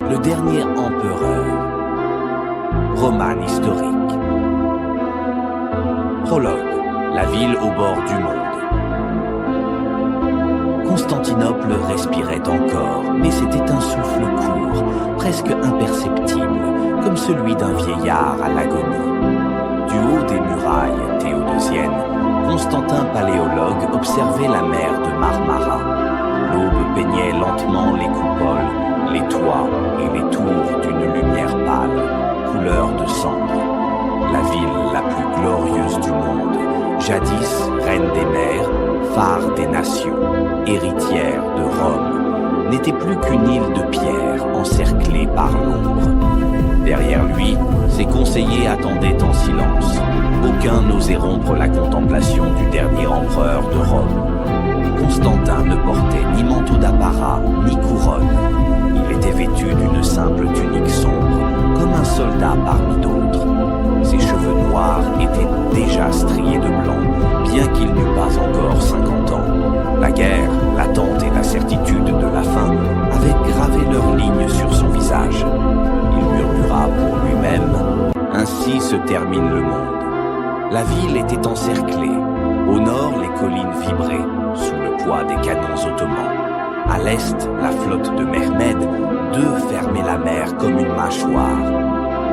Le dernier empereur. Roman historique. Prologue. La ville au bord du monde. Constantinople respirait encore, mais c'était un souffle court, presque imperceptible, comme celui d'un vieillard à l'agonie. Du haut des murailles théodosiennes, Constantin paléologue observait la mer de Marmara. L'aube peignait lentement les coupoles, les toits et les tours d'une lumière pâle, couleur de cendre. La ville la plus glorieuse du monde, jadis reine des mers, phare des nations, héritière de Rome, n'était plus qu'une île de pierre encerclée par l'ombre. Derrière lui, ses conseillers attendaient en silence. Aucun n'osait rompre la contemplation du dernier empereur de Rome. Constantin ne portait ni manteau d'apparat, ni couronne. Il était vêtu d'une simple tunique sombre, comme un soldat parmi d'autres. Ses cheveux noirs étaient déjà striés de blanc, bien qu'il n'eût pas encore 50 ans. La guerre, l'attente et la certitude de la fin avaient gravé leurs lignes sur son visage. Il murmura pour lui-même « Ainsi se termine le monde ». La ville était encerclée. Au nord, les collines vibraient, sous le poids des canons ottomans. À l'est, la flotte de Mehmed II fermait la mer comme une mâchoire.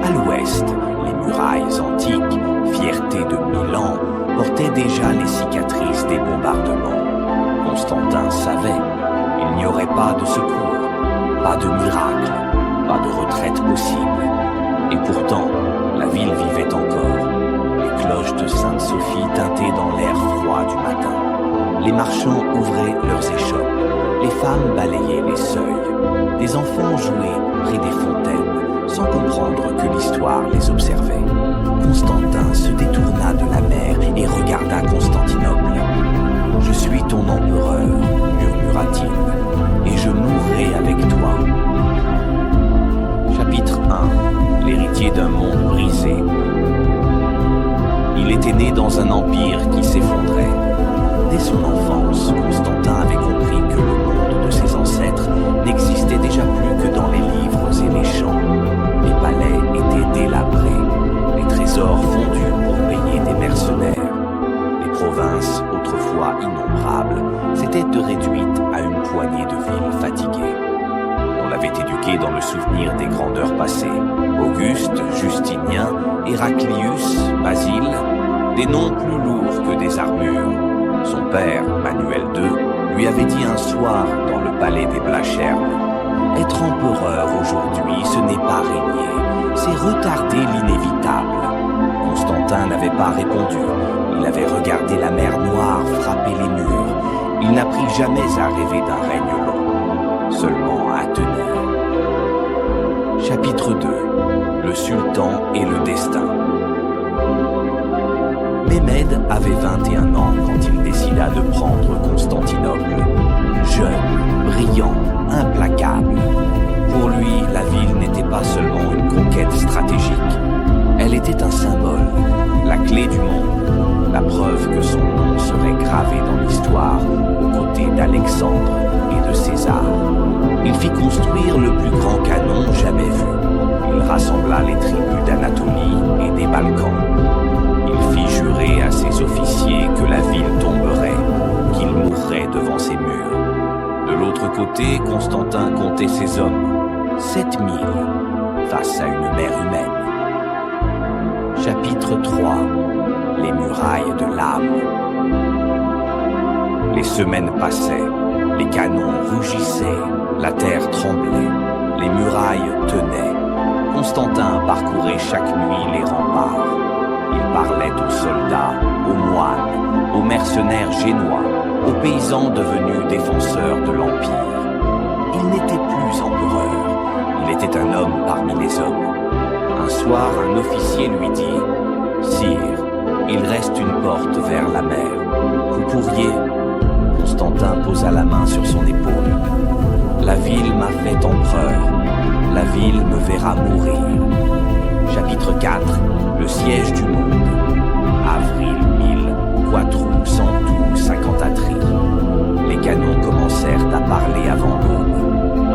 À l'ouest, les murailles antiques, fierté de 1000 ans, portaient déjà les cicatrices des bombardements. Constantin savait, il n'y aurait pas de secours, pas de miracle, pas de retraite possible. Et pourtant, la ville vivait encore. Les cloches de Sainte-Sophie tintaient dans l'air froid du matin. Les marchands ouvraient leurs échoppes, les femmes balayaient les seuils. Des enfants jouaient près des fontaines, sans comprendre que l'histoire les observait. Constantin se détourna de la mer et regarda Constantinople. « Je suis ton empereur, murmura-t-il, et je mourrai avec toi. » Chapitre 1. L'héritier d'un monde brisé. Il était né dans un empire qui s'effondrait. Dès son enfance, Constantin avait compris que le monde de ses ancêtres n'existait déjà plus que dans les livres et les chants. Les palais étaient délabrés, les trésors fondus pour payer des mercenaires. Les provinces, autrefois innombrables, s'étaient réduites à une poignée de villes fatiguées. On l'avait éduqué dans le souvenir des grandeurs passées. Auguste, Justinien, Héraclius, Basile, des noms plus lourds que des armures. Son père, Manuel II, lui avait dit un soir dans le palais des Blachern: « Être empereur aujourd'hui, ce n'est pas régner, c'est retarder l'inévitable. » Constantin n'avait pas répondu. Il avait regardé la mer Noire frapper les murs. Il n'apprit jamais à rêver d'un règne long, seulement à tenir. Chapitre 2. Le sultan et le destin. Mehmed avait 21 ans quand il décida de prendre Constantinople. Jeune, brillant, implacable. Pour lui, la ville n'était pas seulement une conquête stratégique. Elle était un symbole, la clé du monde, la preuve que son nom serait gravé dans l'histoire aux côtés d'Alexandre et de César. Il fit construire le plus grand canon jamais vu. Il rassembla les tribus d'Anatolie et des Balkans. Il fit jurer à ses officiers que la ville tomberait, qu'il mourrait devant ses murs. De l'autre côté, Constantin comptait ses hommes, 7000, face à une mer humaine. Chapitre 3. Les murailles de l'âme. Les semaines passaient, les canons rugissaient, la terre tremblait, les murailles tenaient. Constantin parcourait chaque nuit les remparts. Il parlait aux soldats, aux moines, aux mercenaires génois, aux paysans devenus défenseurs de l'Empire. Il n'était plus empereur, il était un homme parmi les hommes. Un soir, un officier lui dit « Sire, il reste une porte vers la mer. Vous pourriez... » Constantin posa la main sur son épaule. « La ville m'a fait empereur. La ville me verra mourir. » Chapitre 4. Le siège du monde. Avril 1000, Quatrou, Centou, 50 Atri. Les canons commencèrent à parler avant l'aube.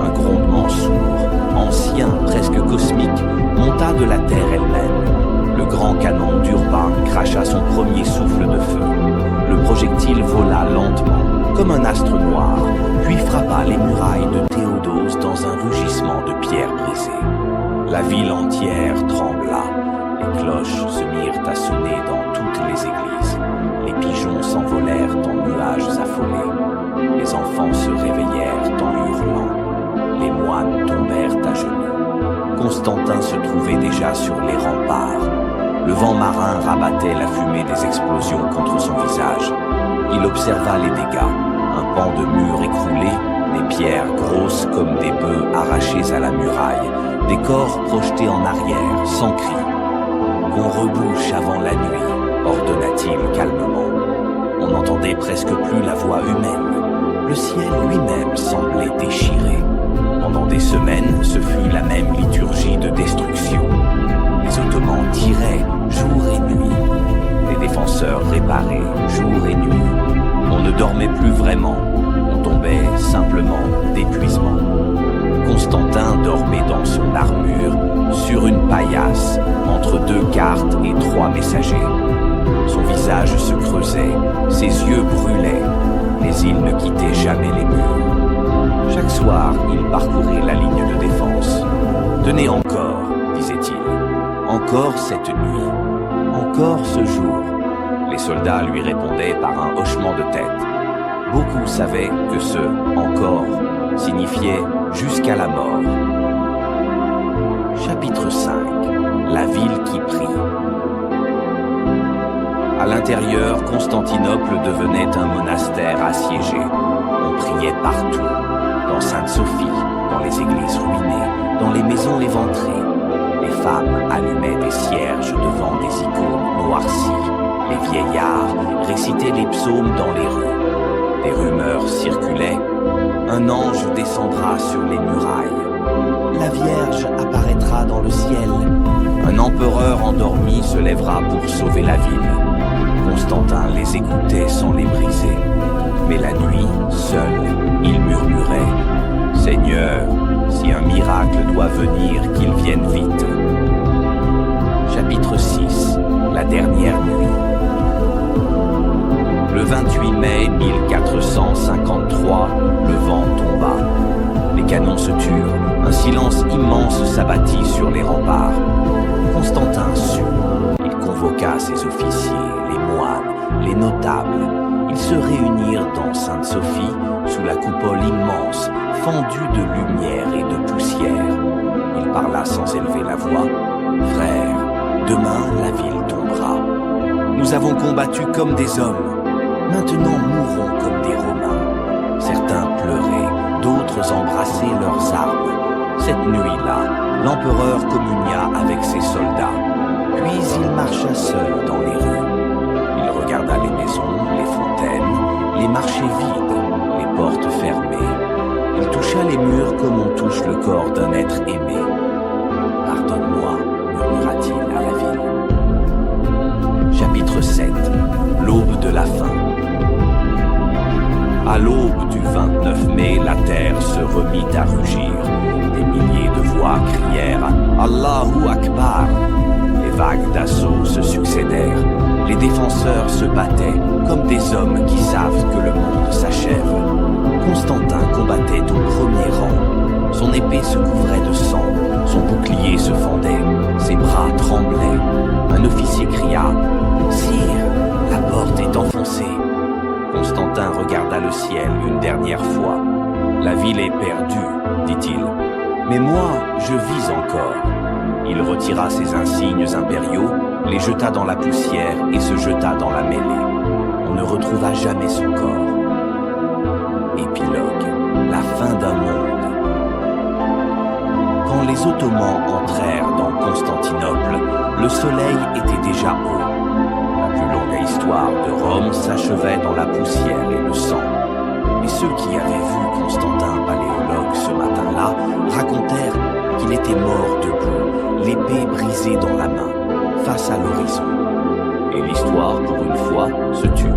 Un grondement sourd, ancien de la terre elle-même. Le grand canon d'Urbain cracha son premier souffle de feu. Le projectile vola lentement, comme un astre noir, puis frappa les murailles de Théodose dans un rugissement de pierres brisées. La ville entière trembla. Les cloches se mirent à sonner dans toutes les églises. Les pigeons s'envolèrent en nuages affolés. Les enfants se réveillèrent en hurlant. Les moines tombèrent à genoux. Constantin se trouvait déjà sur les remparts. Le vent marin rabattait la fumée des explosions contre son visage. Il observa les dégâts, un pan de mur écroulé, des pierres grosses comme des bœufs arrachées à la muraille, des corps projetés en arrière, sans cri. Qu'on rebouche avant la nuit, ordonna-t-il calmement. On n'entendait presque plus la voix humaine. Le ciel lui-même semblait déchiré. Pendant des semaines, ce fut la même liturgie de destruction. Les Ottomans tiraient jour et nuit. Les défenseurs réparaient jour et nuit. On ne dormait plus vraiment. On tombait simplement d'épuisement. Constantin dormait dans son armure, sur une paillasse, entre 2 cartes et 3 messagers. Son visage se creusait, ses yeux brûlaient, mais il ne quittait jamais les murs. Chaque soir, il parcourait la ligne de défense. « Tenez encore », disait-il, « encore cette nuit, encore ce jour ». Les soldats lui répondaient par un hochement de tête. Beaucoup savaient que ce « encore » signifiait « jusqu'à la mort ». Chapitre 5. La ville qui prie. À l'intérieur, Constantinople devenait un monastère assiégé. On priait partout, dans Sainte-Sophie, dans les églises ruinées, dans les maisons éventrées. Les femmes allumaient des cierges devant des icônes noircies. Les vieillards récitaient les psaumes dans les rues. Des rumeurs circulaient. Un ange descendra sur les murailles. La Vierge apparaîtra dans le ciel. Un empereur endormi se lèvera pour sauver la ville. Constantin les écoutait sans les briser. Mais la nuit, seul, il murmurait « Seigneur, si un miracle doit venir, qu'il vienne vite. » Chapitre 6. La dernière nuit. Le 28 mai 1453, le vent tomba. Les canons se turent. Un silence immense s'abattit sur les remparts. Constantin sut. Il convoqua ses officiers, les moines, les notables. Ils se réunirent dans Sainte-Sophie, sous la coupole immense, fendue de lumière et de poussière. Il parla sans élever la voix. « Frères, demain la ville tombera. Nous avons combattu comme des hommes. Maintenant mourons comme des Romains. » Certains pleuraient, d'autres embrassaient leurs armes. Cette nuit-là, l'empereur communia avec ses soldats. Puis il marcha seul dans les rues. Il regarda les maisons, les fontaines, les marchés vides, les portes fermées. Il toucha les murs comme on touche le corps d'un être aimé. « Pardonne-moi », murmura-t-il à la ville. Chapitre 7. L'aube de la fin. À l'aube du 29 mai, la terre se remit à rugir. Des milliers de voix crièrent « Allahu Akbar ». Les vagues d'assaut se succédèrent. Les défenseurs se battaient comme des hommes qui savent que le monde s'achève. Constantin combattait au premier rang. Son épée se couvrait de sang, son bouclier se fendait, ses bras tremblaient. Un officier cria « Sire, la porte est enfoncée ». Constantin regarda le ciel une dernière fois. « La ville est perdue, dit-il. Mais moi, je vis encore. » Il retira ses insignes impériaux, les jeta dans la poussière et se jeta dans la mêlée. On ne retrouva jamais son corps. Épilogue. La fin d'un monde. Quand les Ottomans entrèrent dans Constantinople, le soleil était déjà haut. La plus longue histoire de Rome s'achevait dans la poussière et le sang. Et ceux qui avaient vu Constantin paléologue ce matin-là racontèrent qu'il était mort debout, l'épée brisée dans la main, face à l'horizon. Et l'histoire, pour une fois, se tut.